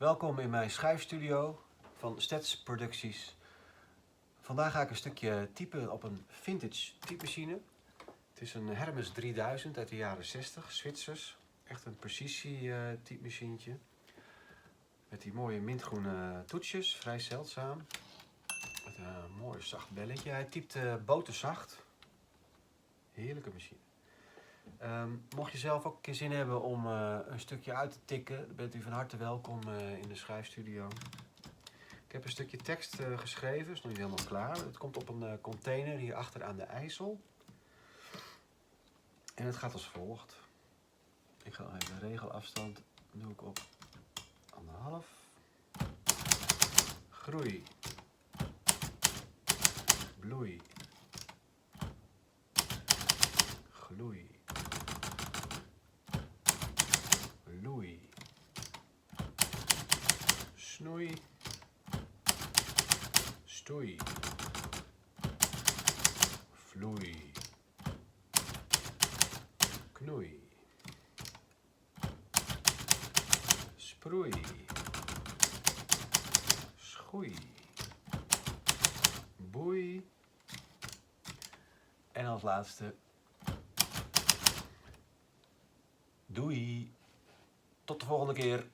Welkom in mijn schrijfstudio van Stets Producties. Vandaag ga ik een stukje typen op een vintage typemachine. Het is een Hermes 3000 uit de jaren 60, Zwitsers. Echt een precisie typemachine. Met die mooie mintgroene toetsjes, vrij zeldzaam. Met een mooi zacht belletje. Hij typt boterzacht. Heerlijke machine. Mocht je zelf ook een keer zin hebben om een stukje uit te tikken, dan bent u van harte welkom in de schrijfstudio. Ik heb een stukje tekst geschreven, is nog niet helemaal klaar. Het komt op een container hier achter aan de IJssel. En het gaat als volgt. Ik ga even de regelafstand doe ik op 1,5. Groei. Bloei. Gloei. Loei. Snoei. Stoei. Vloei. Knoei. Sproei. Schoei. Boei. En als laatste. Doei. Tot de volgende keer.